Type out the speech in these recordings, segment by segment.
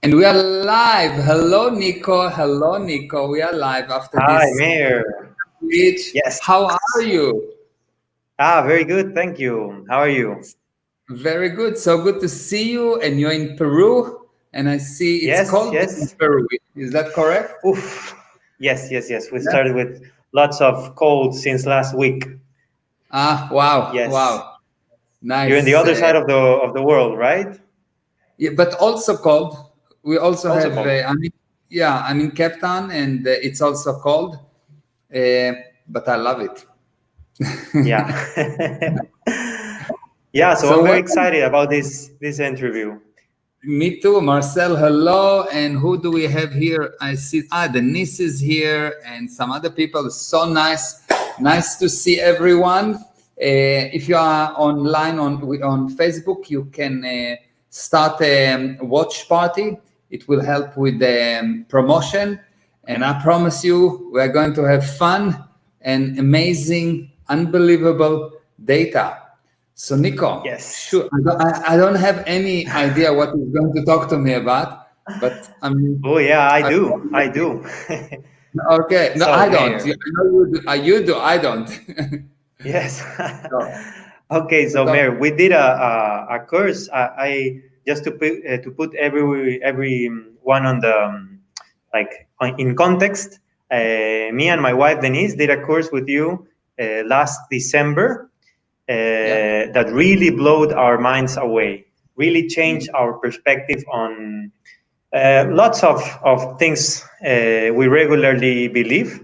And we are live. Hello, Nico. Hello, Nico. We are live after Hi, this Meir. speech. Yes. How are you? Very good. Thank you. How are you? Very good. So good to see you. And you're in Peru. And I see it's Yes, cold in yes. Peru. Is that correct? Oof. Yes, yes, yes. We Yeah. started with lots of cold since last week. Ah, wow. Yes. Wow. You're in the Nice. other side of the world, right? Yeah, but also cold. We also Also have, cold. I'm in Cape Town and it's also cold. But I love it. Yeah. Yeah, so I'm So very what? excited about this interview. Me too, Marcel. Hello, and who do we have here? I see. Denise is here, and some other people. So nice, nice to see everyone. If you are online on Facebook, you can start a watch party. It will help with the promotion, and I promise you, we are going to have fun and amazing, unbelievable data. So Nico, Yes. sure, I don't have any idea what he's going to talk to me about, but Oh yeah, I I, do. I do. okay. No, So, I don't. Meir. I know you do. You do. I don't. Yes. So, Okay, so so talk- Mayor, we did a course. I just to put every one on the in context. Me and my wife Denise did a course with you last December yeah. that really blowed our minds away. Really changed our perspective on lots of things we regularly believe,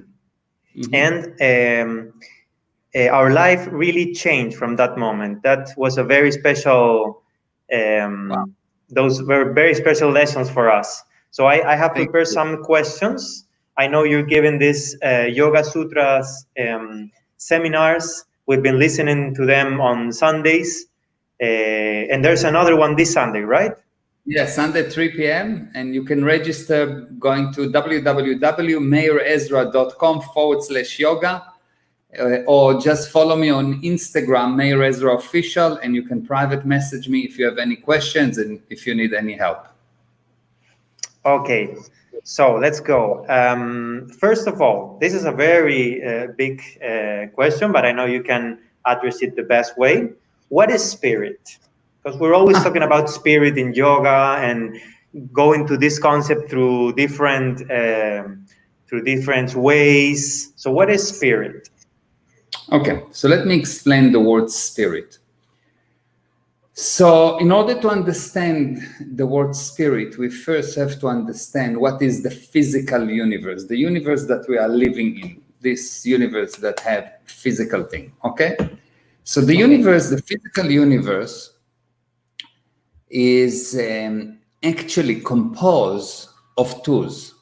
Mm-hmm. and our life really changed from that moment. That was a very special, Wow. those were very special lessons for us. So I have Thank prepared you. some questions. I know you're giving this Yoga Sutras seminars. We've been listening to them on Sundays. And there's another one this Sunday, right? Yeah, Sunday 3 p.m. and you can register going to www.meirezra.com/yoga. Or just follow me on Instagram, Meir Ezra Official, and you can private message me if you have any questions and if you need any help. Okay, so let's go. First of all, this is a very big question, but I know you can address it the best way. What is spirit? Because we're always talking about spirit in yoga and going to this concept through different ways. So, what is spirit? Okay, so let me explain the word spirit. So, in order to understand the word spirit, we first have to understand what is the physical universe, the universe that we are living in, this universe that have physical thing. Okay, so the Okay. universe, the physical universe, is actually composed of twos.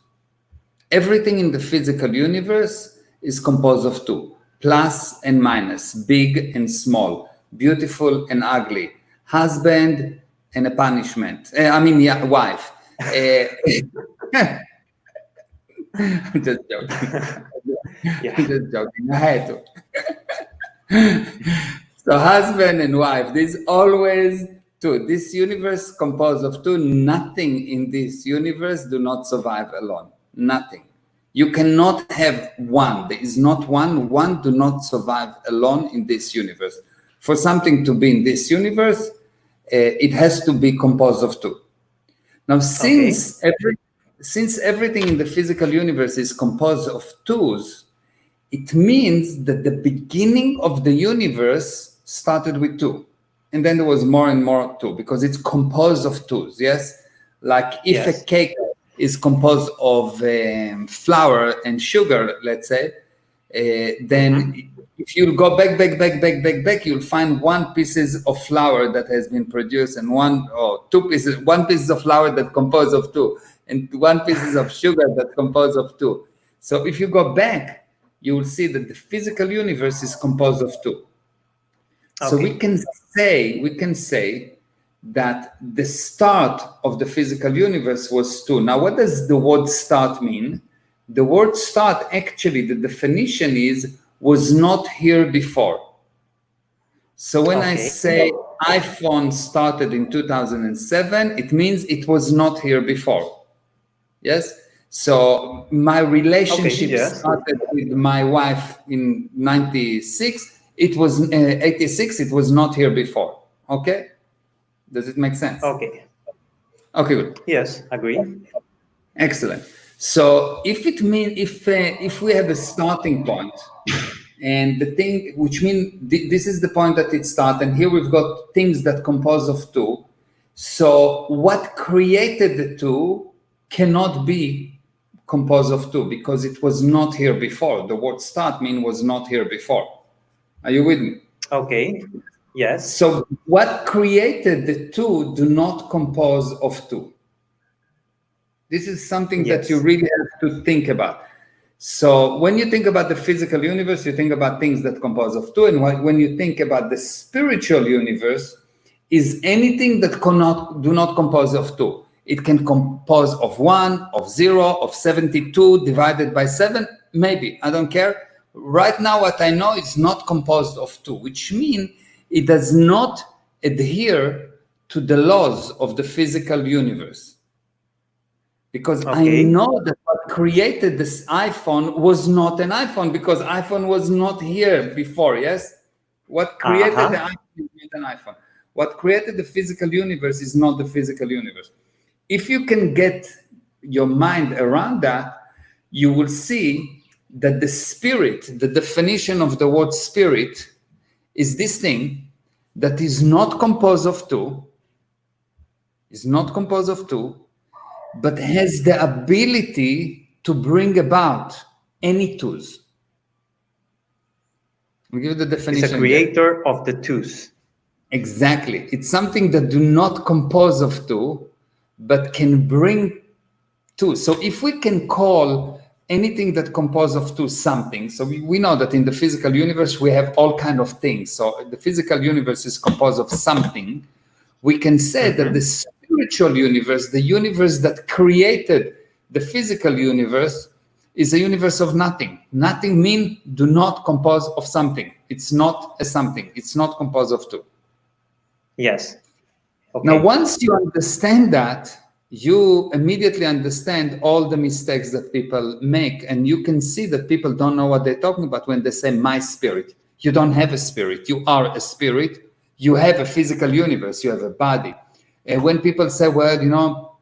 Everything in the physical universe is composed of two, plus and minus, big and small, beautiful and ugly, husband and a punishment. Yeah, wife. I'm just joking. Yeah. I'm just joking. I had to. So husband and wife, there's always two. This universe composed of two. Nothing in this universe do not survive alone. Nothing. You cannot have one. There is not one. One do not survive alone in this universe. For something to be in this universe, it has to be composed of two. Now, Okay. since everything in the physical universe is composed of twos, it means that the beginning of the universe started with two. And then there was more and more two because it's composed of twos, yes? Like if a Yes. cake is composed of flour and sugar, let's say, then Mm-hmm. if you go back, you'll find one pieces of flour that has been produced and one pieces of flour that composed of two, and one pieces of sugar that composed of two. So if you go back, you will see that the physical universe is composed of two. So we Okay. can say that the start of the physical universe was two. Now, what does the word start mean? The word start, actually, the definition is was not here before. So when I Okay. say iPhone started in 2007, it means it was not here before. Yes? So my relationship Yes. started with my wife in 96. It was 86. It was not here before. Okay? Does it make sense? Okay. Okay, good. Yes, agree. Excellent. So if we have a starting point, and the thing which mean this is the point that it starts, and here we've got things that compose of two. So what created the two cannot be composed of two because it was not here before. The word start mean was not here before. Are you with me? Okay. Yes. So what created the two do not compose of two. This is something that you Yes. really have to think about. So when you think about the physical universe, you think about things that compose of two. And when you think about the spiritual universe, is anything that do not compose of two. It can compose of 1, of 0, of 72 divided by 7. Maybe, I don't care. Right now, what I know is not composed of two, which means it does not adhere to the laws of the physical universe. Because I Okay. know that what created this iPhone was not an iPhone because iPhone was not here before, yes? What created the iPhone is not an iPhone. What created the physical universe is not the physical universe. If you can get your mind around that, you will see that the spirit, the definition of the word spirit, is this thing that is not composed of two, but has the ability to bring about any twos. I'll give you the definition. It's a creator of the twos. Exactly. It's something that do not compose of two, but can bring two. So if we can call anything that composes of two something, so we know that in the physical universe we have all kind of things. So the physical universe is composed of something. We can say that the spiritual universe, the universe that created the physical universe, is a universe of nothing. Nothing means do not compose of something. It's not a something. It's not composed of two. Yes. Okay. Now, once you understand that, you immediately understand all the mistakes that people make, and you can see that people don't know what they're talking about when they say my spirit. You don't have a spirit. You are a spirit. You have a physical universe. You have a body. And when people say, well,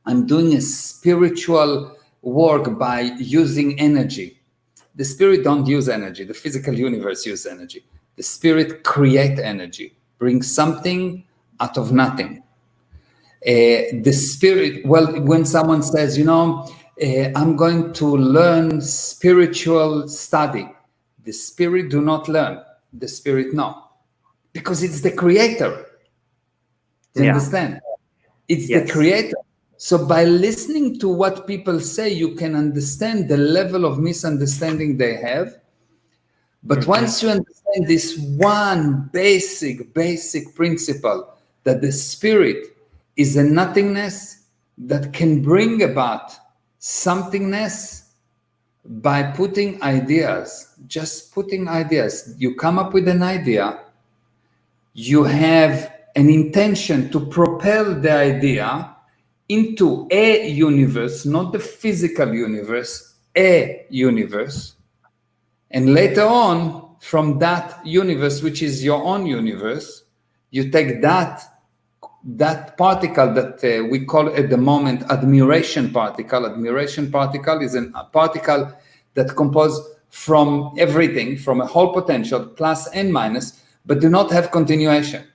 I'm doing a spiritual work by using energy. The spirit don't use energy. The physical universe uses energy. The spirit create energy, brings something out of nothing. The spirit, when someone says, I'm going to learn spiritual study, the spirit do not learn. The spirit no. Because it's the creator. Do you understand? It's the creator. So by listening to what people say, you can understand the level of misunderstanding they have. But once you understand this one basic principle, that the spirit is a nothingness that can bring about somethingness by putting ideas, just putting ideas. You come up with an idea, you have an intention to propel the idea into a universe, not the physical universe, a universe. And later on, from that universe, which is your own universe, you take that particle that we call at the moment admiration particle. Admiration particle is a particle that composes from everything, from a whole potential, plus and minus, but do not have continuation.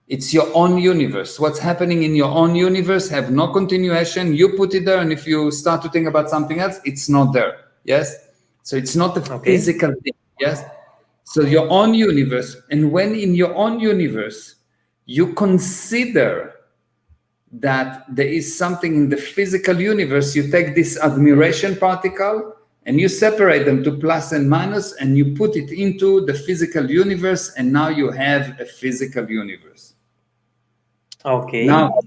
It's your own universe. What's happening in your own universe have no continuation. You put it there, and if you start to think about something else, it's not there. Yes? So it's not a physical thing. Yes? So your own universe, and when in your own universe, you consider that there is something in the physical universe, you take this admiration particle and you separate them to plus and minus, and you put it into the physical universe, and now you have a physical universe. Okay. Now,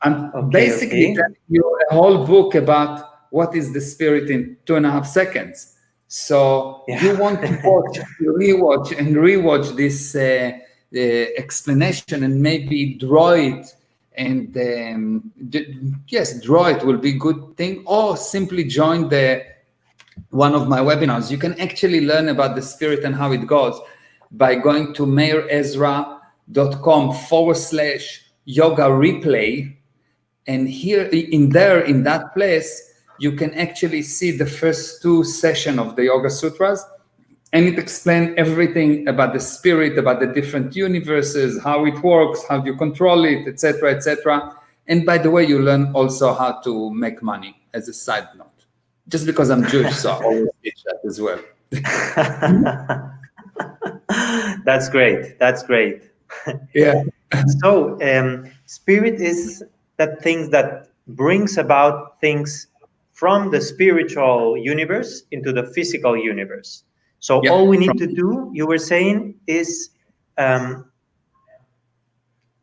I'm basically telling you a whole book about what is the spirit in 2.5 seconds. So you want to watch, rewatch this explanation and maybe draw it, and yes, draw it will be good thing, or simply join one of my webinars. You can actually learn about the spirit and how it goes by going to meirezra.com/yoga replay. And here in that place, you can actually see the first 2 sessions of the Yoga Sutras, and it explains everything about the spirit, about the different universes, how it works, how you control it, etc., etc. And by the way, you learn also how to make money as a side note. Just because I'm Jewish, so I always teach that as well. That's great. That's great. Yeah. So, spirit is that thing that brings about things from the spiritual universe into the physical universe. So Yeah. all we need to do, you were saying, is,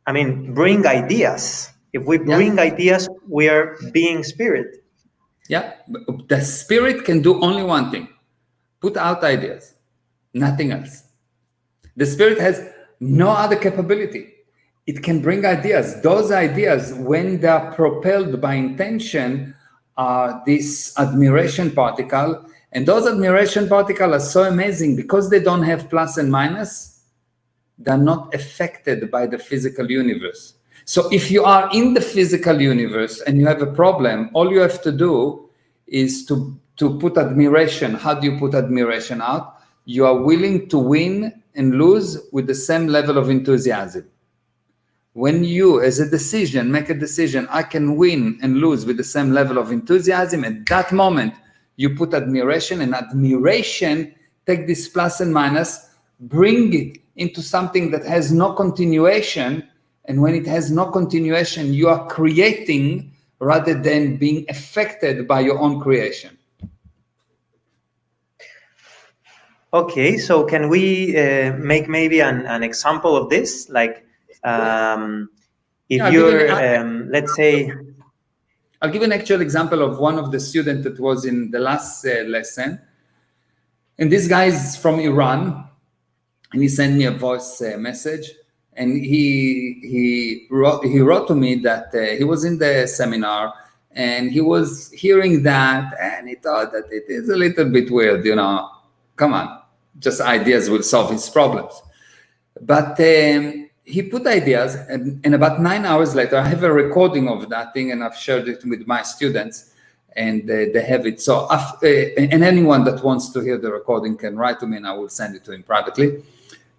bring ideas. If we bring ideas, we are being spirit. Yeah, the spirit can do only one thing: put out ideas, nothing else. The spirit has no other capability. It can bring ideas. Those ideas, when they are propelled by intention, are this admiration particle. And those admiration particles are so amazing because they don't have plus and minus. They're not affected by the physical universe. So if you are in the physical universe and you have a problem, all you have to do is to put admiration. How do you put admiration out? You are willing to win and lose with the same level of enthusiasm. When you, as a decision, make a decision, I can win and lose with the same level of enthusiasm, at that moment, you put admiration, and admiration, take this plus and minus, bring it into something that has no continuation. And when it has no continuation, you are creating rather than being affected by your own creation. Okay, so can we make maybe an example of this? Like, if you're, let's say... I'll give an actual example of one of the students that was in the last lesson. And this guy is from Iran, and he sent me a voice message. And he wrote to me that he was in the seminar and he was hearing that, and he thought that it is a little bit weird, come on, just ideas will solve his problems. But he put ideas, and about 9 hours later, I have a recording of that thing, and I've shared it with my students, and they have it. So, and anyone that wants to hear the recording can write to me, and I will send it to him privately.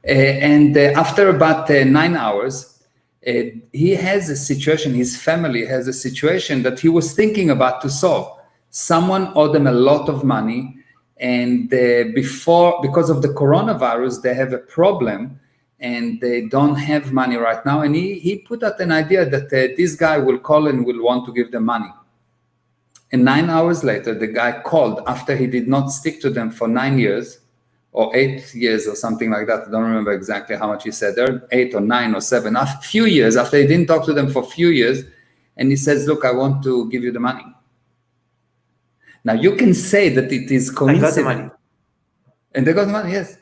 And after about 9 hours, he has a situation, his family has a situation that he was thinking about to solve. Someone owed them a lot of money, and because of the coronavirus, they have a problem, and they don't have money right now. And he put out an idea that this guy will call and will want to give them money. And 9 hours later, the guy called after he did not speak to them for 9 years, or 8 years or something like that. I don't remember exactly how much he said there, 8 or 9 or 7, a few years after he didn't talk to them for a few years. And he says, look, I want to give you the money. Now you can say that it is coincidence. I got the money. And they got the money, yes.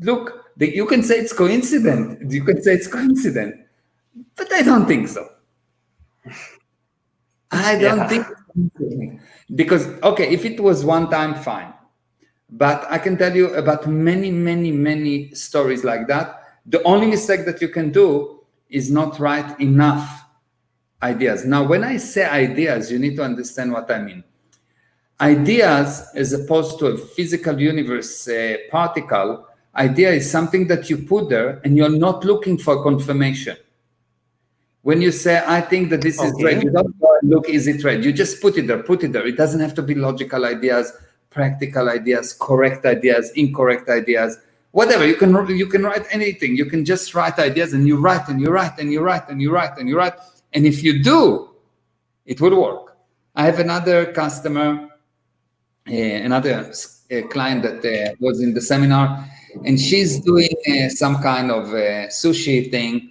Look, you can say it's coincident. You can say it's coincident. But I don't think so. I don't think so. Because, okay, if it was one time, fine. But I can tell you about many, many, many stories like that. The only mistake that you can do is not write enough ideas. Now, when I say ideas, you need to understand what I mean. Ideas, as opposed to a physical universe particle, idea is something that you put there and you're not looking for confirmation. When you say, I think that this is red, you don't go and look, is it red? You just put it there, put it there. It doesn't have to be logical ideas, practical ideas, correct ideas, incorrect ideas, whatever. You can write anything. You can just write ideas, and you write and you write and you write and you write and you write. And if you do, it will work. I have another customer, another client that was in the seminar, and she's doing some kind of sushi thing,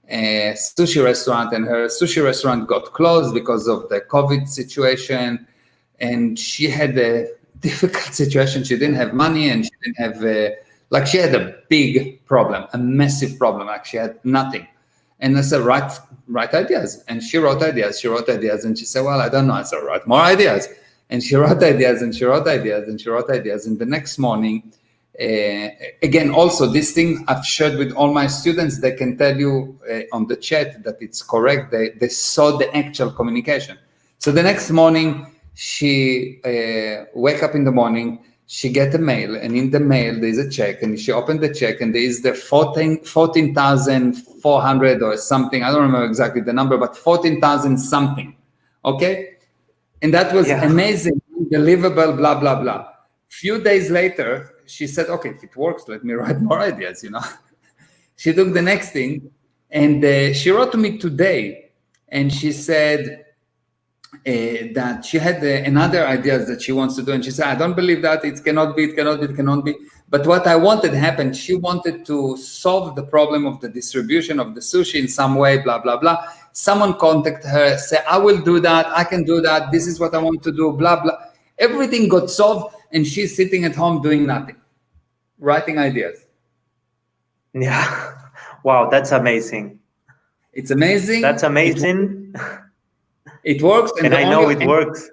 sushi restaurant, and her sushi restaurant got closed because of the COVID situation, and she had a difficult situation. She didn't have money, and she didn't have Like she had a big problem, a massive problem. Like she had nothing. And I said, write ideas. And she wrote ideas, and she said, well, I don't know. I said, write more ideas. And she wrote ideas, and she wrote ideas, and she wrote ideas. And the next morning, again, also this thing I've shared with all my students, they can tell you on the chat that it's correct. They saw the actual communication. So the next morning, she wake up in the morning, she get a mail, and in the mail there's a check, and she opened the check, and there is the 14,400 or something. I don't remember exactly the number, but 14,000 something. Okay, and that was amazing, unbelievable, blah blah blah. Few days later, she said, "Okay, if it works, let me write more ideas." She took the next thing, and she wrote to me today, and she said that she had another ideas that she wants to do, and she said, I don't believe that, it cannot be. But what I wanted happened. She wanted to solve the problem of the distribution of the sushi in some way, blah blah blah. Someone contacted her, say, I will do that, I can do that, this is what I want to do, blah blah. Everything got solved, and she's sitting at home doing nothing, writing ideas. Yeah. Wow, that's amazing. It's amazing. That's amazing. It works, and I know it works.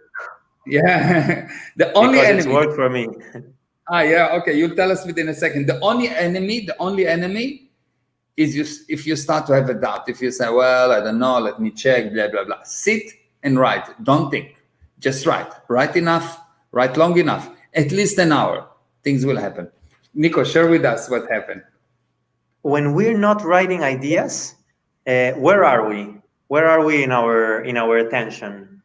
Yeah, the only because enemy. It's worked for me. Yeah, okay. You'll tell us within a second. The only enemy is if you start to have a doubt. If you say, well, I don't know, let me check, blah blah blah. Sit and write. Don't think. Just write. Write enough. Write long enough. At least an hour. Things will happen. Niko, share with us what happened. When we're not writing ideas, where are we? Where are we in our attention?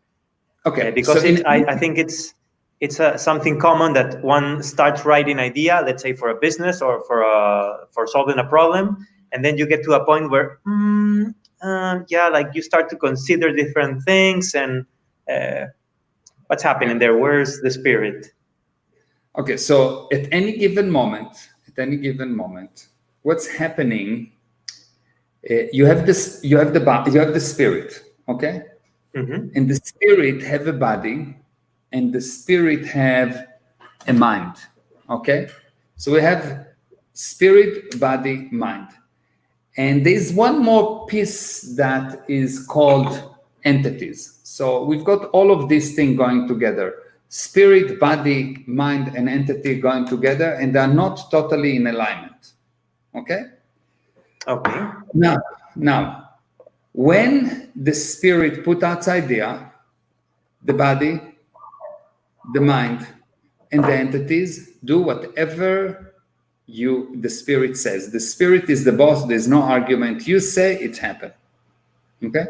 Okay, because so I think it's something common that one starts writing idea, let's say for a business or for solving a problem, and then you get to a point where like you start to consider different things, and what's happening there? Where's the spirit? Okay, so at any given moment, what's happening? You have the spirit, okay, and the spirit have a body, and the spirit have a mind, okay. So we have spirit, body, mind, and there's one more piece that is called entities. So we've got all of these things going together: spirit, body, mind, and entity going together, and they're not totally in alignment, okay. Okay. Now, when the spirit put out idea, the body, the mind, and the entities do whatever the spirit says. The spirit is the boss. There's no argument. You say it happened. Okay.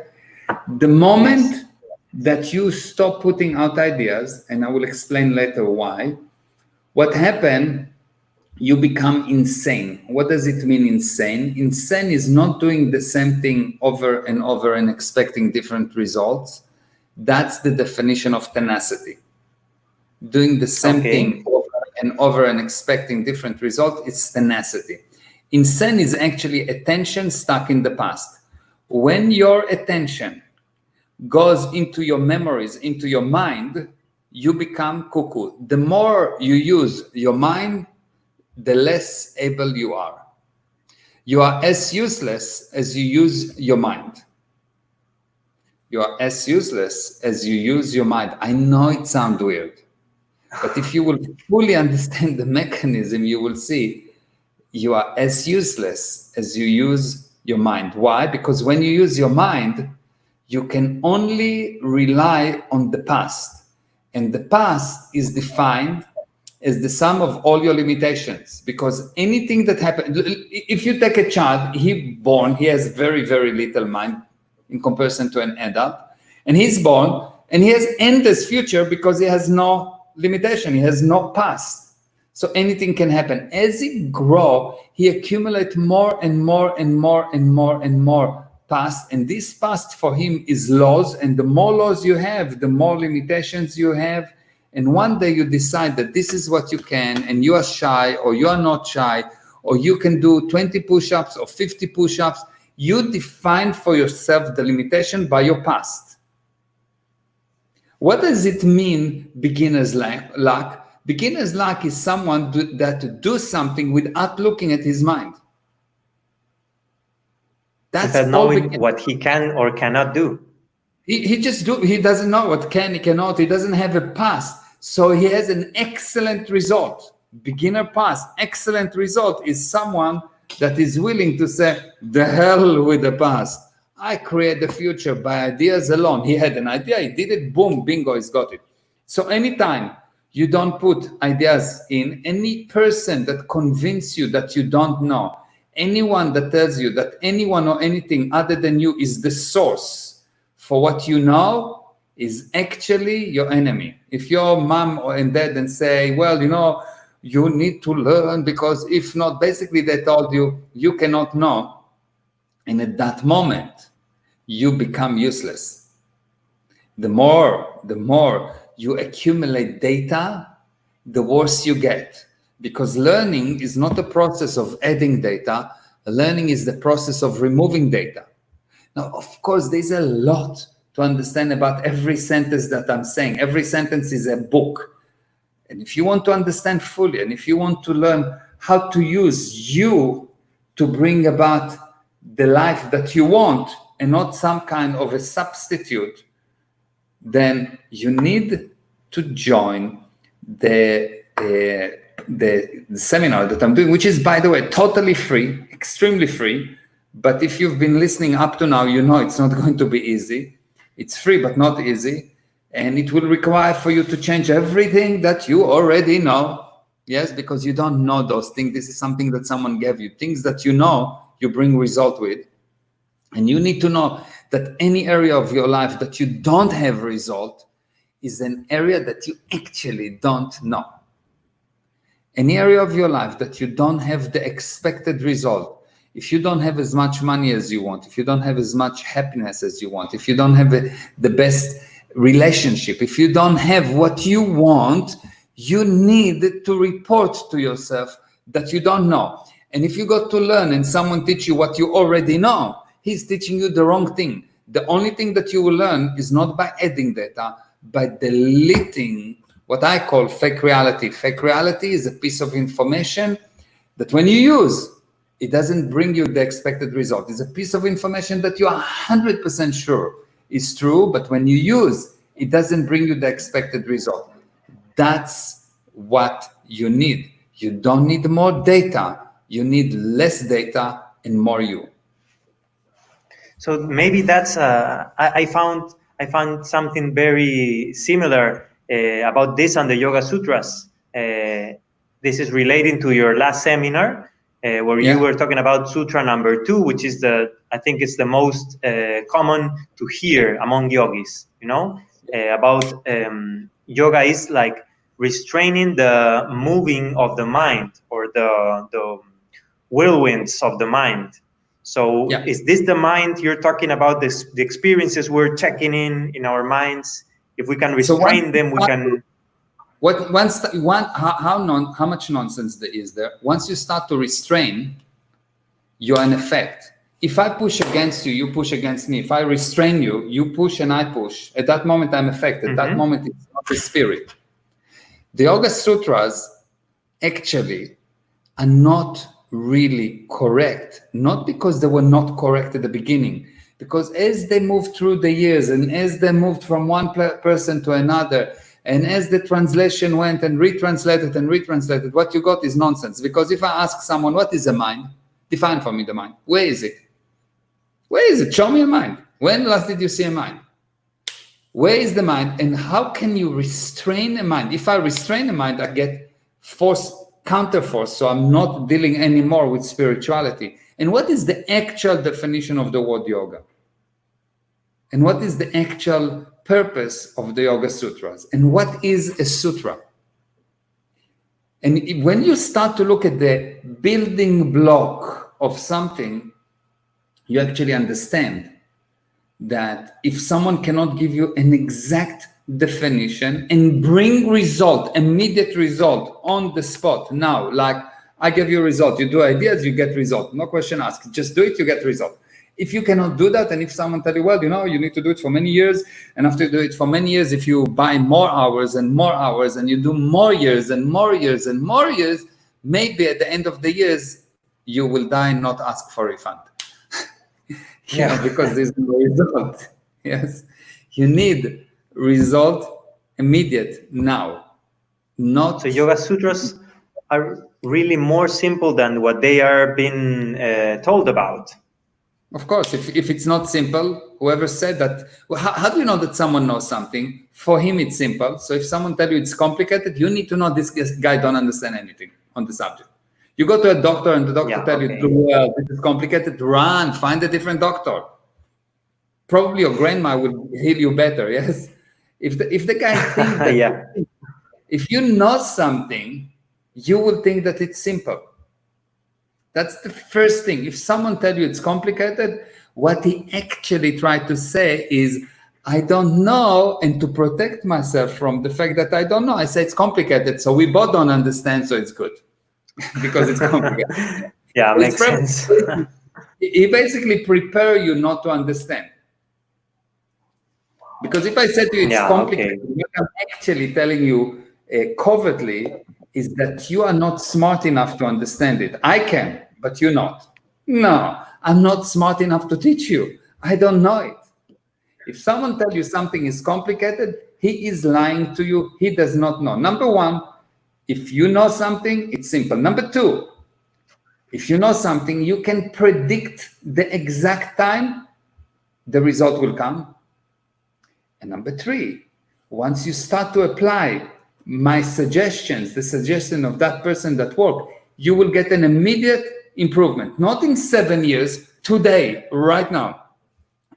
The moment that you stop putting out ideas, and I will explain later why, what happened? You become insane. What does it mean, insane? Insane is not doing the same thing over and over and expecting different results. That's the definition of tenacity. Doing the same thing over and over and expecting different results, it's tenacity. Insane is actually attention stuck in the past. When your attention goes into your memories, into your mind, you become cuckoo. The more you use your mind, the less able you are. You are as useless as you use your mind. You are as useless as you use your mind. I know it sounds weird, but if you will fully understand the mechanism, you will see you are as useless as you use your mind. Why? Because when you use your mind, you can only rely on the past. And the past is defined as the sum of all your limitations, because anything that happened, if you take a child, he has very, very little mind in comparison to an adult, and he's born and he has endless future because he has no limitation, he has no past. So anything can happen. As he grows, he accumulates more and more and more and more and more past, and this past for him is laws, and the more laws you have, the more limitations you have. And one day you decide that this is what you can, and you are shy, or you are not shy, or you can do 20 push-ups or 50 push-ups. You define for yourself the limitation by your past. What does it mean, beginner's luck? Beginner's luck is someone that do something without looking at his mind. That's Without all. knowing what he can or cannot do. He doesn't know what he cannot. He doesn't have a past. So he has an excellent result. Beginner past, excellent result is someone that is willing to say, the hell with the past. I create the future by ideas alone. He had an idea, he did it, boom, bingo, he's got it. So anytime you don't put ideas in, any person that convinces you that you don't know, anyone that tells you that anyone or anything other than you is the source for what you know, is actually your enemy. If your mom and dad and say, well, you need to learn, because if not, basically they told you, you cannot know. And at that moment, you become useless. The more you accumulate data, the worse you get. Because learning is not a process of adding data. Learning is the process of removing data. Now, of course, there's a lot to understand about every sentence that I'm saying. Every sentence is a book. And if you want to understand fully, and if you want to learn how to use you to bring about the life that you want and not some kind of a substitute, then you need to join the seminar that I'm doing, which is, by the way, totally free, extremely free. But if you've been listening up to now, you know it's not going to be easy. It's free, but not easy. And it will require for you to change everything that you already know. Yes, because you don't know those things. This is something that someone gave you. Things that you know, you bring result with. And you need to know that any area of your life that you don't have result is an area that you actually don't know. Any area of your life that you don't have the expected result, if you don't have as much money as you want, if you don't have as much happiness as you want, if you don't have the best relationship, if you don't have what you want, you need to report to yourself that you don't know. And if you got to learn and someone teach you what you already know, he's teaching you the wrong thing. The only thing that you will learn is not by adding data, by deleting what I call fake reality. Fake reality is a piece of information that when you use, it doesn't bring you the expected result. It's a piece of information that you are 100% sure is true, but when you use, it doesn't bring you the expected result. That's what you need. You don't need more data. You need less data and more you. So maybe that's I found something very similar about this on the Yoga Sutras. This is relating to your last seminar where you were talking about Sutra number 2, which is I think it's the most common to hear among yogis. About yoga is like restraining the moving of the mind or the whirlwinds of the mind. So is this the mind you're talking about, the experiences we're checking in our minds? If we can restrain them, we can... How much nonsense there is there? Once you start to restrain, you're in effect. If I push against you, you push against me. If I restrain you, you push and I push. At that moment, I'm affected. At that moment, it's not the spirit. The Yoga Sutras actually are not really correct, not because they were not correct at the beginning, because as they moved through the years and as they moved from one person to another, and as the translation went and retranslated, what you got is nonsense. Because if I ask someone, what is a mind? Define for me the mind. Where is it? Where is it? Show me a mind. When last did you see a mind? Where is the mind? And how can you restrain a mind? If I restrain a mind, I get counterforce. So I'm not dealing anymore with spirituality. And what is the actual definition of the word yoga? And what is the actual purpose of the Yoga Sutras? And what is a sutra? And when you start to look at the building block of something, you actually understand that if someone cannot give you an exact definition and bring result, immediate result on the spot now, like I give you a result, you do ideas, you get result, no question asked, just do it, you get result. If you cannot do that, and if someone tell you, well, you need to do it for many years, and after you do it for many years, if you buy more hours and more hours, and you do more years and more years and more years, maybe at the end of the years, you will die and not ask for refund. Because there's no result. Yes, you need result immediate now. Not so Yoga Sutras are really more simple than what they are being told about. Of course, if it's not simple, whoever said that, well, how do you know that someone knows something? For him, it's simple. So if someone tell you it's complicated, you need to know this guy don't understand anything on the subject. You go to a doctor and the doctor tell you, well, this is complicated, run, find a different doctor. Probably your grandma will heal you better, yes? If the guy thinks that if you know something, you will think that it's simple. That's the first thing. If someone tells you it's complicated, what he actually tried to say is, I don't know, and to protect myself from the fact that I don't know, I say it's complicated, so we both don't understand, so it's good. Because it's complicated. Makes sense. He basically prepare you not to understand. Because if I said to you it's complicated, what I'm actually telling you covertly is that you are not smart enough to understand it. I can, but you're not. No, I'm not smart enough to teach you. I don't know it. If someone tells you something is complicated, he is lying to you. He does not know. Number one, if you know something, it's simple. Number two, if you know something, you can predict the exact time the result will come. And number three, once you start to apply my suggestions, the suggestion of that person that worked, you will get an immediate improvement. Not in 7 years, today, right now.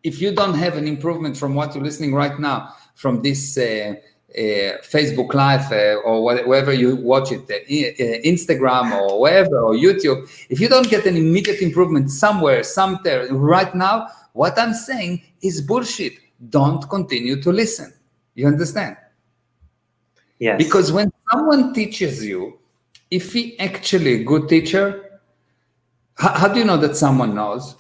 If you don't have an improvement from what you're listening right now, from this Facebook Live or wherever you watch it, Instagram or wherever, or YouTube, if you don't get an immediate improvement somewhere right now, what I'm saying is bullshit. Don't continue to listen. You understand? Yes. Because when someone teaches you, if he actually a good teacher, how do you know that someone knows?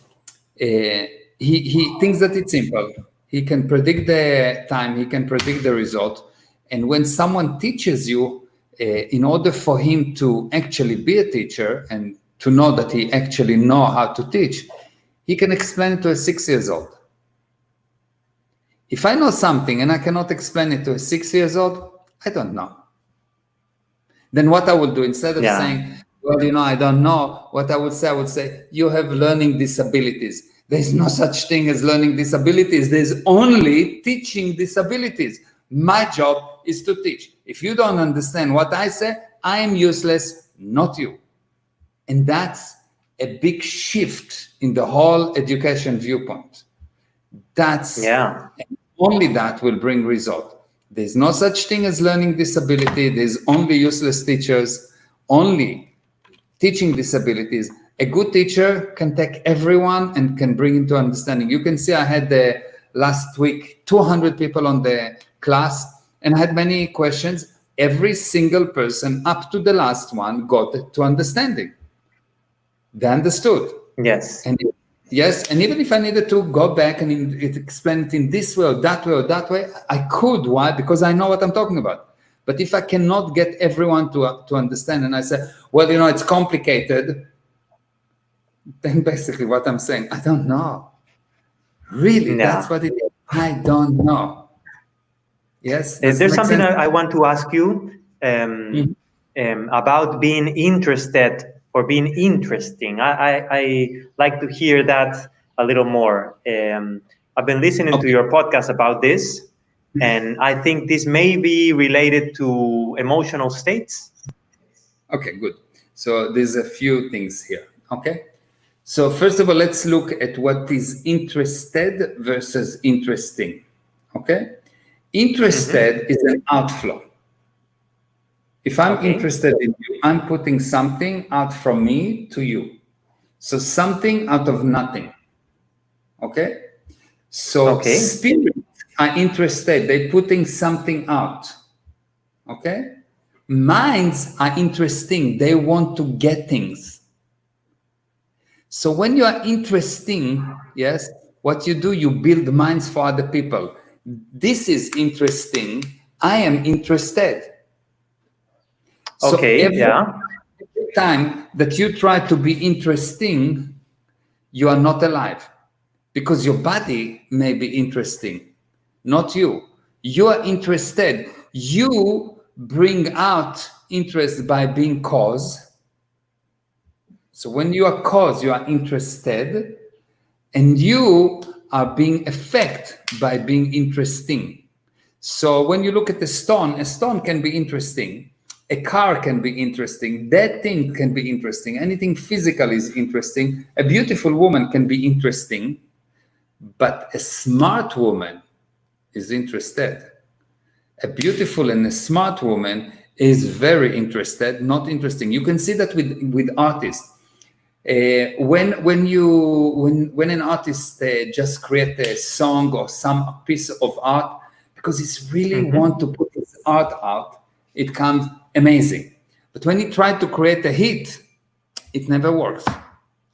He thinks that it's simple. He can predict the time. He can predict the result. And when someone teaches you, in order for him to actually be a teacher and to know that he actually know how to teach, he can explain it to a 6 years old. If I know something and I cannot explain it to a 6 years old, I don't know. Then what I would do, instead of saying, well, I don't know, what I would say, you have learning disabilities. There's no such thing as learning disabilities. There's only teaching disabilities. My job is to teach. If you don't understand what I say, I am useless, not you. And that's a big shift in the whole education viewpoint. That's only that will bring result. There's no such thing as learning disability. There's only useless teachers, only teaching disabilities. A good teacher can take everyone and can bring into understanding. You can see I had last week 200 people on the class, and I had many questions. Every single person up to the last one got to understanding. They understood. Yes. And even if I needed to go back and explain it in this way or that way, I could. Why? Because I know what I'm talking about. But if I cannot get everyone to understand, and I say, well, it's complicated, then basically what I'm saying, I don't know. Really, that's what it is. I don't know. Yes. There's something I want to ask you about being interested or being interesting. I like to hear that a little more. I've been listening to your podcast about this, and I think this may be related to emotional states. Okay, good. So there's a few things here. Okay. So first of all, let's look at what is interested versus interesting. Okay. Interested is an outflow. If I'm interested in you, I'm putting something out from me to you. So something out of nothing. Okay? So spirits are interested. They're putting something out. Okay? Minds are interesting. They want to get things. So when you are interesting, yes, what you do, you build minds for other people. This is interesting. I am interested. So Okay, every yeah. time that you try to be interesting, you are not alive, because your body may be interesting, not you. You are interested. You bring out interest by being cause. So when you are cause, you are interested, and you are being affected by being interesting. So when you look at a stone can be interesting. A car can be interesting. That thing can be interesting. Anything physical is interesting. A beautiful woman can be interesting, but a smart woman is interested. A beautiful and a smart woman is very interested, not interesting. You can see that with artists. When an artist just create a song or some piece of art because he's really want to put his art out, it comes amazing. But when he tried to create a hit, it never works.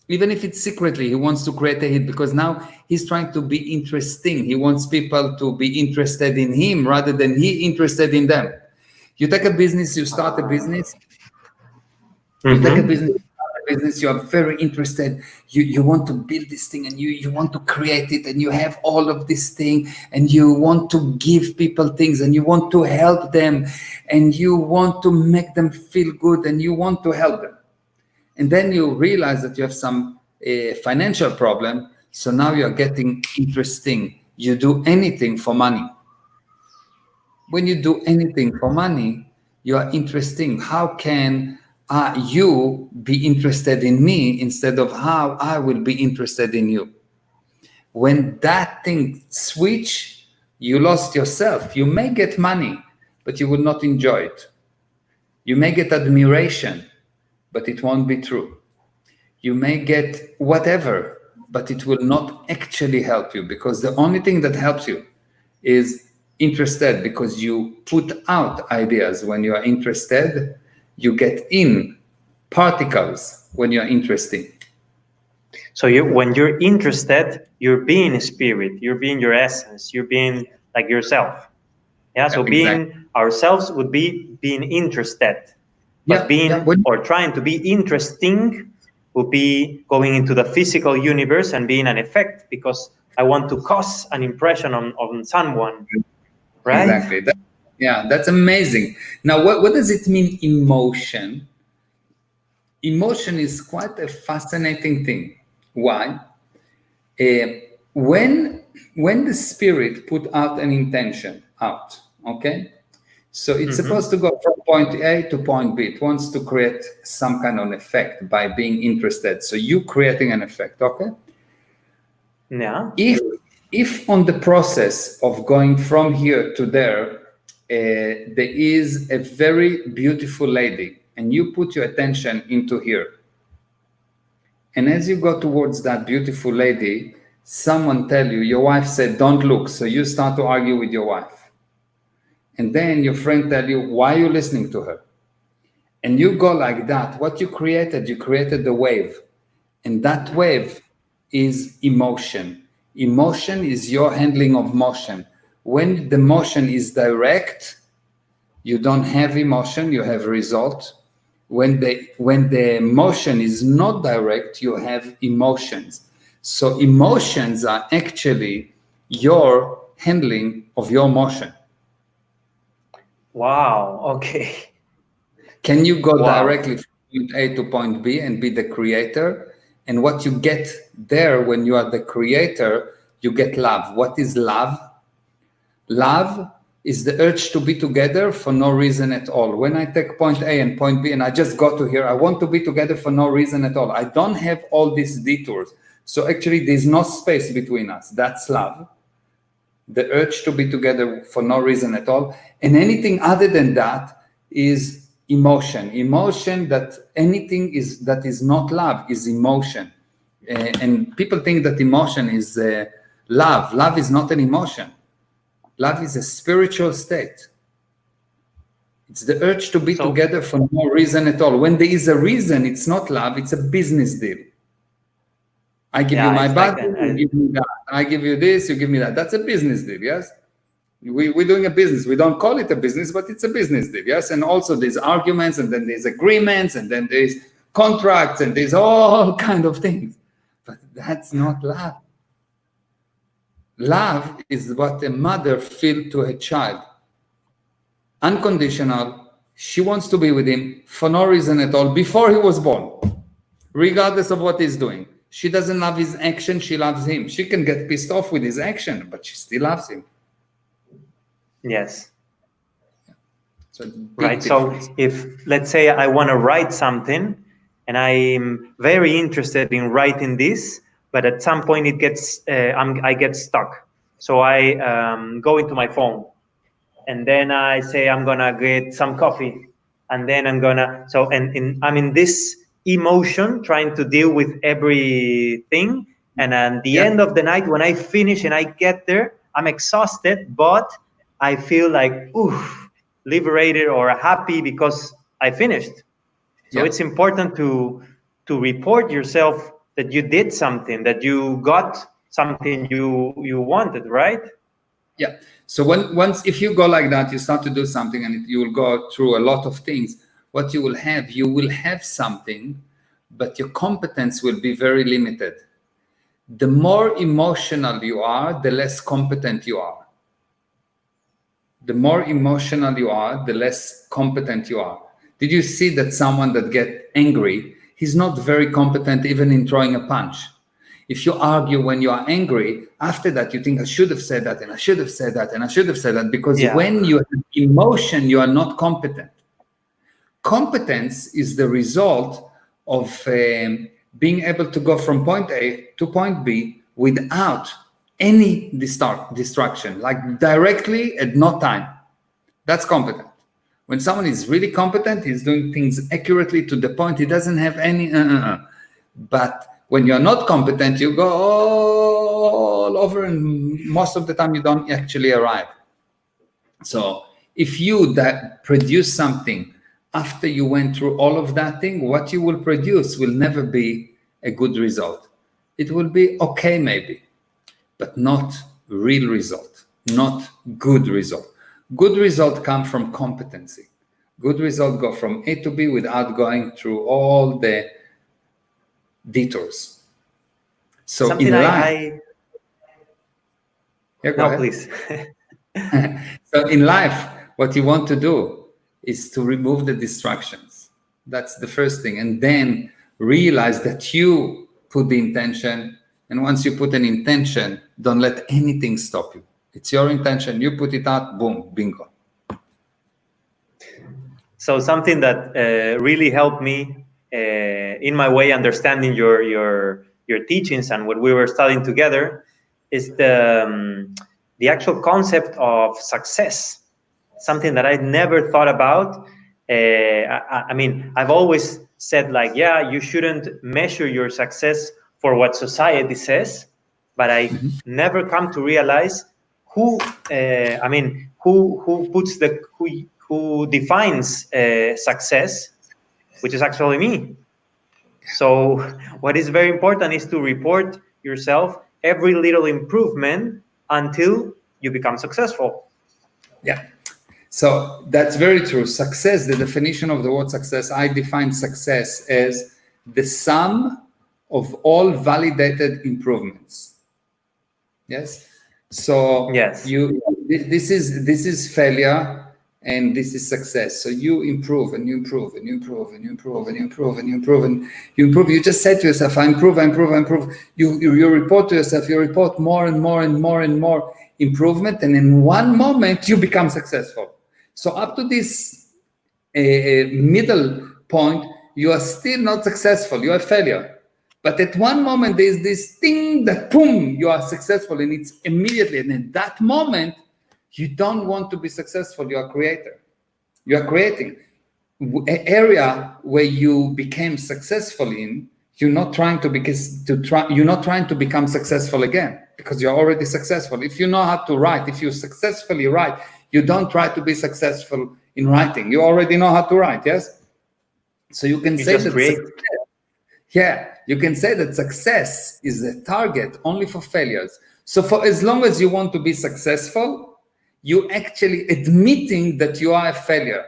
Even if it's secretly, he wants to create a hit because now he's trying to be interesting. He wants people to be interested in him rather than he interested in them. You take a business, you start a business, you take a business, you are very interested, you want to build this thing, and you want to create it, and you have all of this thing, and you want to give people things, and you want to help them, and you want to make them feel good, and you want to help them. And then you realize that you have some financial problem, so now you're getting interesting. You do anything for money. When you do anything for money, you are interesting. How can you be interested in me instead of how I will be interested in you? When that thing switch, you lost yourself. You may get money, but you will not enjoy it. You may get admiration, but it won't be true. You may get whatever, but it will not actually help you, because the only thing that helps you is interested, because you put out ideas when you are interested. You get in particles when you're interesting. So when you're interested, you're being a spirit, you're being your essence, you're being like yourself. Yeah. So Exactly. being ourselves would be being interested, but Yeah. being or trying to be interesting would be going into the physical universe and being an effect because I want to cause an impression on someone, right? Exactly. That's amazing. Now, what does it mean, emotion? Emotion is quite a fascinating thing. Why? Uh, when the spirit put out an intention out, okay? So it's supposed to go from point A to point B. It wants to create some kind of effect by being interested. So you creating an effect, okay? Yeah. If on the process of going from here to there, there is a very beautiful lady, and you put your attention into here, and as you go towards that beautiful lady, someone tell you, your wife said, don't look. So you start to argue with your wife. And then your friend tell you, why are you listening to her? And you go like that. What you created the wave. And that wave is emotion. Emotion is your handling of motion. When the motion is direct, you don't have emotion, you have result. When the motion is not direct, you have emotions. So emotions are actually your handling of your motion. Wow. Okay. Can you go Wow. directly from point A to point B and be the creator? And what you get there when you are the creator, you get love. What is love? Love is the urge to be together for no reason at all. When I take point A and point B and I just got to here, I want to be together for no reason at all. I don't have all these detours. So actually there's no space between us. That's love. The urge to be together for no reason at all. And anything other than that is emotion. Emotion, that anything is that is not love is emotion. And people think that emotion is love. Love is not an emotion. Love is a spiritual state. It's the urge to be together for no reason at all. When there is a reason, it's not love, it's a business deal. I give you my it's like body, you give me that. I give you this, you give me that. That's a business deal, yes? We're doing a business. We don't call it a business, but it's a business deal, yes? And also there's arguments, and then there's agreements, and then there's contracts, and there's all kind of things. But that's not love. Love is what a mother feels to her child. Unconditional. She wants to be with him for no reason at all before he was born, regardless of what he's doing. She doesn't love his action, she loves him. She can get pissed off with his action, but she still loves him. Yes. So Right. difference. So if, let's say, I want to write something and I'm very interested in writing this, but at some point it gets, I get stuck. So I go into my phone, and then I say I'm gonna get some coffee, and then I'm gonna, so, I'm in this emotion trying to deal with everything, and at the end of the night when I finish and I get there, I'm exhausted, but I feel like, oof, liberated or happy because I finished. So it's important to report yourself that you did something, that you got something you wanted, right? Yeah. So once if you go like that, you start to do something, and you will go through a lot of things. What you will have something, but your competence will be very limited. The more emotional you are, the less competent you are. The more emotional you are, the less competent you are. Did you see that someone that gets angry, he's not very competent even in throwing a punch? If you argue when you are angry, after that you think, I should have said that, and I should have said that, and I should have said that, because when you have emotion, you are not competent. Competence is the result of being able to go from point A to point B without any distraction, like directly at no time. That's competent. When someone is really competent, he's doing things accurately to the point. He doesn't have any But when you're not competent, you go all over, and most of the time you don't actually arrive. So if you produce something after you went through all of that thing, what you will produce will never be a good result. It will be okay maybe, but not real result, not good result. Good result come from competency. Good result go from A to B without going through all the detours. So something in life, please. So in life, what you want to do is to remove the distractions. That's the first thing. And then realize that you put the intention. And once you put an intention, don't let anything stop you. It's your intention. You put it out, boom, bingo. So something that really helped me in my way understanding your teachings and what we were studying together is the actual concept of success. Something that I never thought about. I mean, I've always said, like, yeah, you shouldn't measure your success for what society says, but I never come to realize who puts who defines success, which is actually me. So what is very important is to report yourself every little improvement until you become successful. Yeah. So that's very true. Success, the definition of the word success, I define success as the sum of all validated improvements. Yes. So yes, this is failure, and this is success. So you improve and you improve and you improve and you improve and you improve and you improve and you improve. You just say to yourself, I improve, I improve, I improve. You report to yourself, you report more and more and more and more improvement, and in one moment you become successful. So up to this middle point, you are still not successful, you are a failure. But at one moment, there's this thing that, boom, you are successful, and it's immediately. And in that moment, you don't want to be successful, you are a creator. You are creating. An area where you became successful in, you're not trying to become successful again, because you're already successful. If you know how to write, if you successfully write, you don't try to be successful in writing. You already know how to write, yes? So you can say that success, Yeah, you can say that success is the target only for failures. So for as long as you want to be successful, you actually admitting that you are a failure.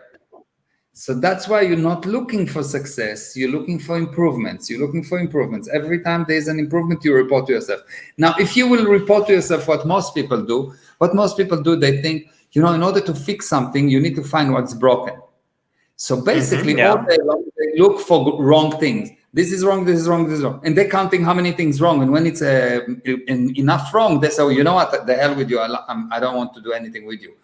So that's why you're not looking for success. You're looking for improvements. You're looking for improvements. Every time there's an improvement, you report to yourself. Now, if you will report to yourself what most people do, they think, in order to fix something, you need to find what's broken. So basically, all day long, they look for wrong things. This is wrong, this is wrong, this is wrong. And they're counting how many things wrong. And when it's enough wrong, they say, oh, you know what, the hell with you. I don't want to do anything with you.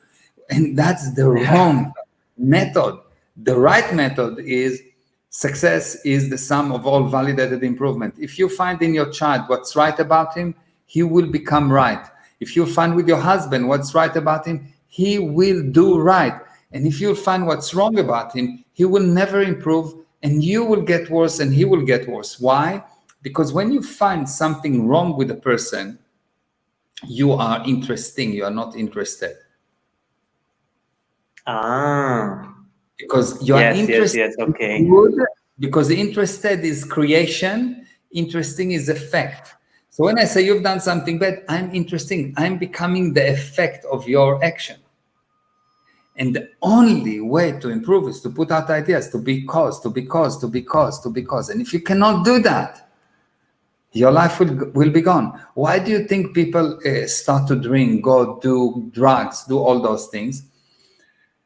And that's the wrong method. The right method is success is the sum of all validated improvement. If you find in your child what's right about him, he will become right. If you find with your husband what's right about him, he will do right. And if you find what's wrong about him, he will never improve, and you will get worse and he will get worse. Why? Because when you find something wrong with a person, you are interesting, you are not interested. Because you are interested. Yes, okay. Because interested is creation, interesting is effect. So when I say you've done something bad, I'm interesting. I'm becoming the effect of your action. And the only way to improve is to put out ideas, to be cause. And if you cannot do that, your life will be gone. Why do you think people start to drink, go do drugs, do all those things?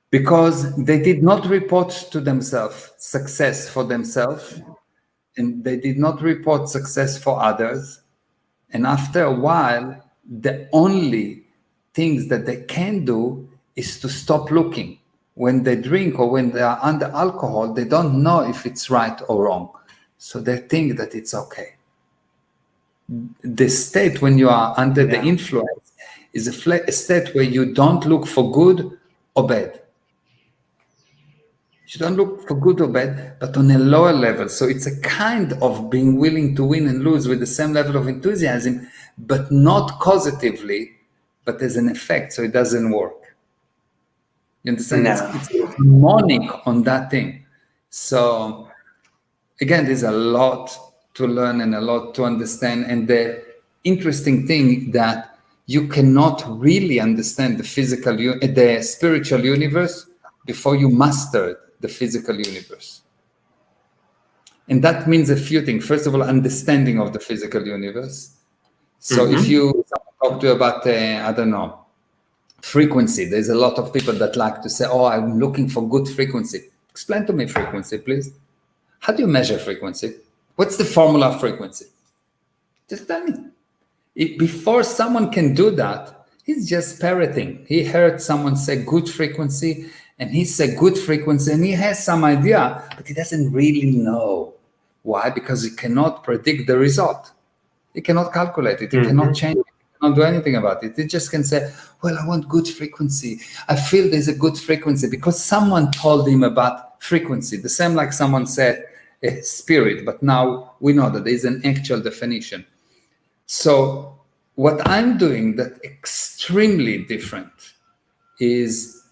Because they did not report to themselves success for themselves, and they did not report success for others. And after a while, the only things that they can do is to stop looking. When they drink or when they are under alcohol, they don't know if it's right or wrong. So they think that it's okay. The state when you are under the influence is a state where you don't look for good or bad. You don't look for good or bad, but on a lower level. So it's a kind of being willing to win and lose with the same level of enthusiasm, but not causatively, but as an effect. So it doesn't work. You understand? No. It's harmonic on that thing. So again, there's a lot to learn and a lot to understand. And the interesting thing that you cannot really understand the spiritual universe before you master the physical universe. And that means a few things. First of all, understanding of the physical universe. So if you talk to you about, I don't know, frequency, there's a lot of people that like to say, oh, I'm looking for good frequency. Explain to me frequency, please. How do you measure frequency? What's the formula of frequency? Just tell me. Before someone can do that, he's just parroting. He heard someone say good frequency, and he said good frequency, and he has some idea, but he doesn't really know. Why? Because he cannot predict the result. He cannot calculate it. He cannot change it. He cannot do anything about it. He just can say, well, I want good frequency. I feel there's a good frequency because someone told him about frequency. The same like someone said spirit, but now we know that there's an actual definition. So what I'm doing that extremely different is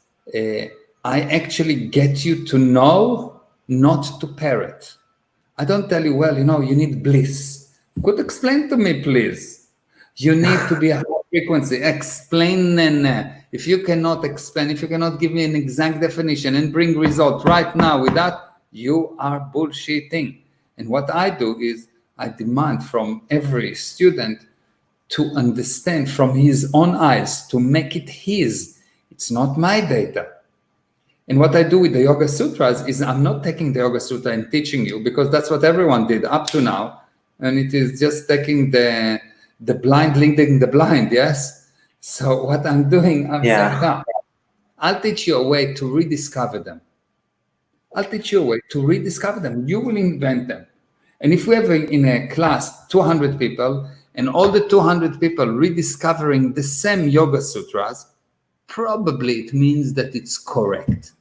I actually get you to know, not to parrot. I don't tell you, well, you need bliss. Could explain to me, please. You need to be a high frequency. Explain. If you cannot explain, if you cannot give me an exact definition and bring result right now with that, you are bullshitting. And what I do is I demand from every student to understand from his own eyes, to make it his. It's not my data. And what I do with the Yoga Sutras is I'm not taking the Yoga Sutra and teaching you, because that's what everyone did up to now. And it is just taking the blind leading the blind, yes? So what I'm doing, I'm saying, no, I'll teach you a way to rediscover them. I'll teach you a way to rediscover them. You will invent them. And if we have in a class 200 people, and all the 200 people rediscovering the same Yoga Sutras, probably it means that it's correct.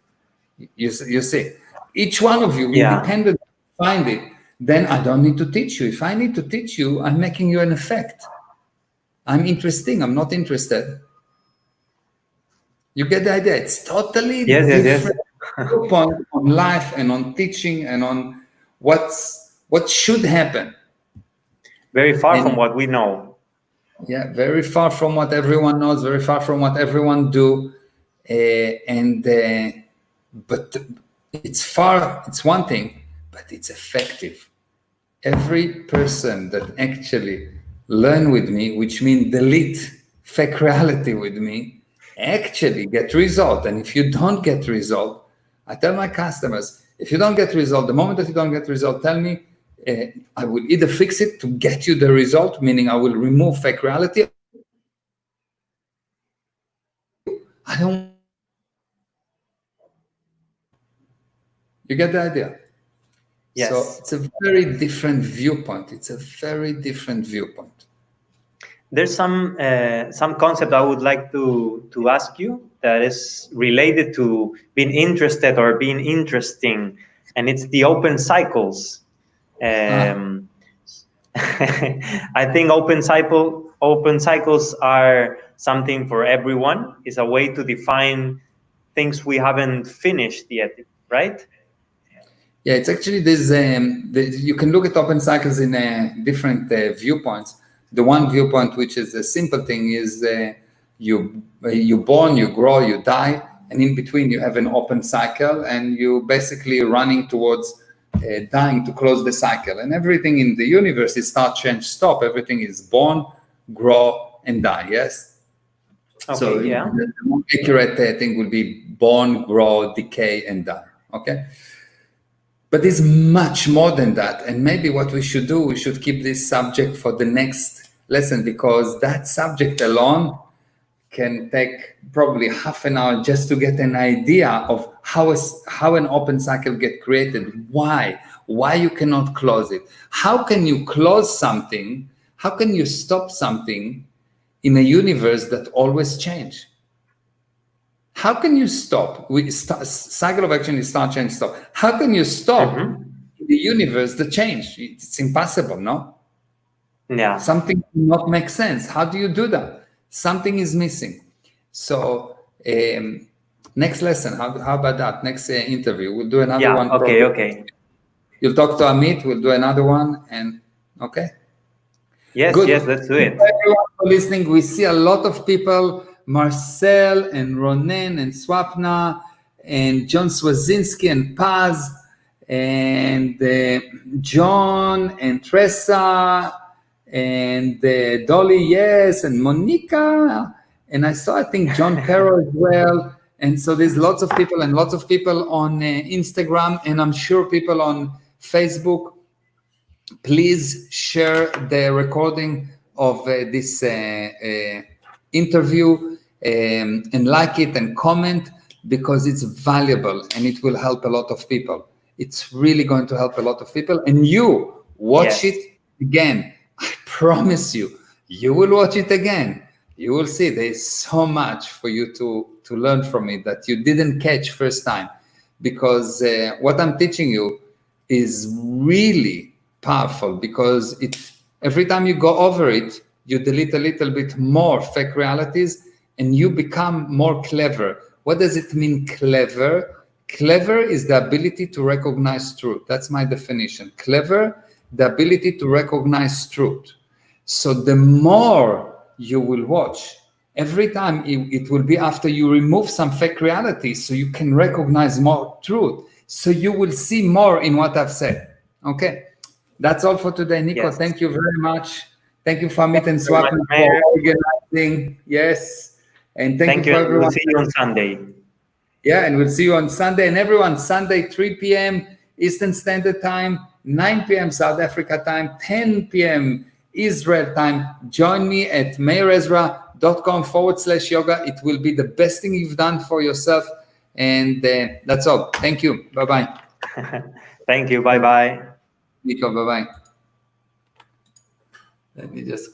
You see, each one of you independently find it. Then I don't need to teach you. If I need to teach you, I'm making you an effect. I'm interesting. I'm not interested. You get the idea? It's totally different point on life and on teaching and on what's what should happen. Very far from what we know. Yeah, very far from what everyone knows, very far from what everyone do. But it's far, it's one thing, but it's effective. Every person that actually learn with me, which means delete fake reality with me, actually get result. And if you don't get result, I tell my customers, if you don't get result, the moment that you don't get result, tell me, I will either fix it to get you the result, meaning I will remove fake reality. I don't. You get the idea? Yes. So it's a very different viewpoint. It's a very different viewpoint. There's some concept I would like to ask you that is related to being interested or being interesting, and it's the open cycles. I think open cycles are something for everyone. It's a way to define things we haven't finished yet, right? Yeah, it's actually this. You can look at open cycles in different viewpoints. The one viewpoint, which is a simple thing, is you born, you grow, you die, and in between you have an open cycle, and you basically running towards dying to close the cycle. And everything in the universe is start, change, stop. Everything is born, grow, and die. Yes. Okay, so yeah. The more accurate thing will be born, grow, decay, and die. Okay. But it's much more than that. And maybe what we should do, we should keep this subject for the next lesson, because that subject alone can take probably half an hour just to get an idea of how an open cycle get created, why you cannot close it. How can you close something? How can you stop something in a universe that always change? How can you stop? Cycle of action is start, change, stop. How can you stop the universe the change? It's impossible, no? Yeah. Something does not make sense. How do you do that? Something is missing. So next lesson, how about that? Next interview, we'll do another one. Okay. You'll talk to Amit, we'll do another one, and okay? Yes, good. Yes, let's do it. Thank you everyone for listening. We see a lot of people, Marcel and Ronen and Swapna and John Swazinski and Paz and John and Tressa and Dolly, yes, and Monica. And I saw, I think, John Perro as well. And so there's lots of people on Instagram, and I'm sure people on Facebook. Please share the recording of this interview and like it and comment, because it's valuable and it will help a lot of people. It's really going to help a lot of people. And you watch it again. I promise you, you will watch it again. You will see there's so much for you to learn from it that you didn't catch first time, because what I'm teaching you is really powerful, because every time you go over it, you delete a little bit more fake realities and you become more clever. What does it mean, clever? Clever is the ability to recognize truth. That's my definition. Clever, the ability to recognize truth. So the more you will watch, every time it will be after you remove some fake reality, so you can recognize more truth. So you will see more in what I've said. Okay. That's all for today, Niko. Yes. Thank you very much. Thank you for Amit and Swapna for organizing. Yes. And thank you for everyone. We'll see you on Sunday. Yeah, and we'll see you on Sunday. And everyone, Sunday, 3 p.m. Eastern Standard Time, 9 p.m. South Africa time, 10 p.m. Israel time. Join me at meirezra.com/yoga. It will be the best thing you've done for yourself. And that's all. Thank you. Bye-bye. Thank you. Bye-bye. Niko, bye-bye. Let me just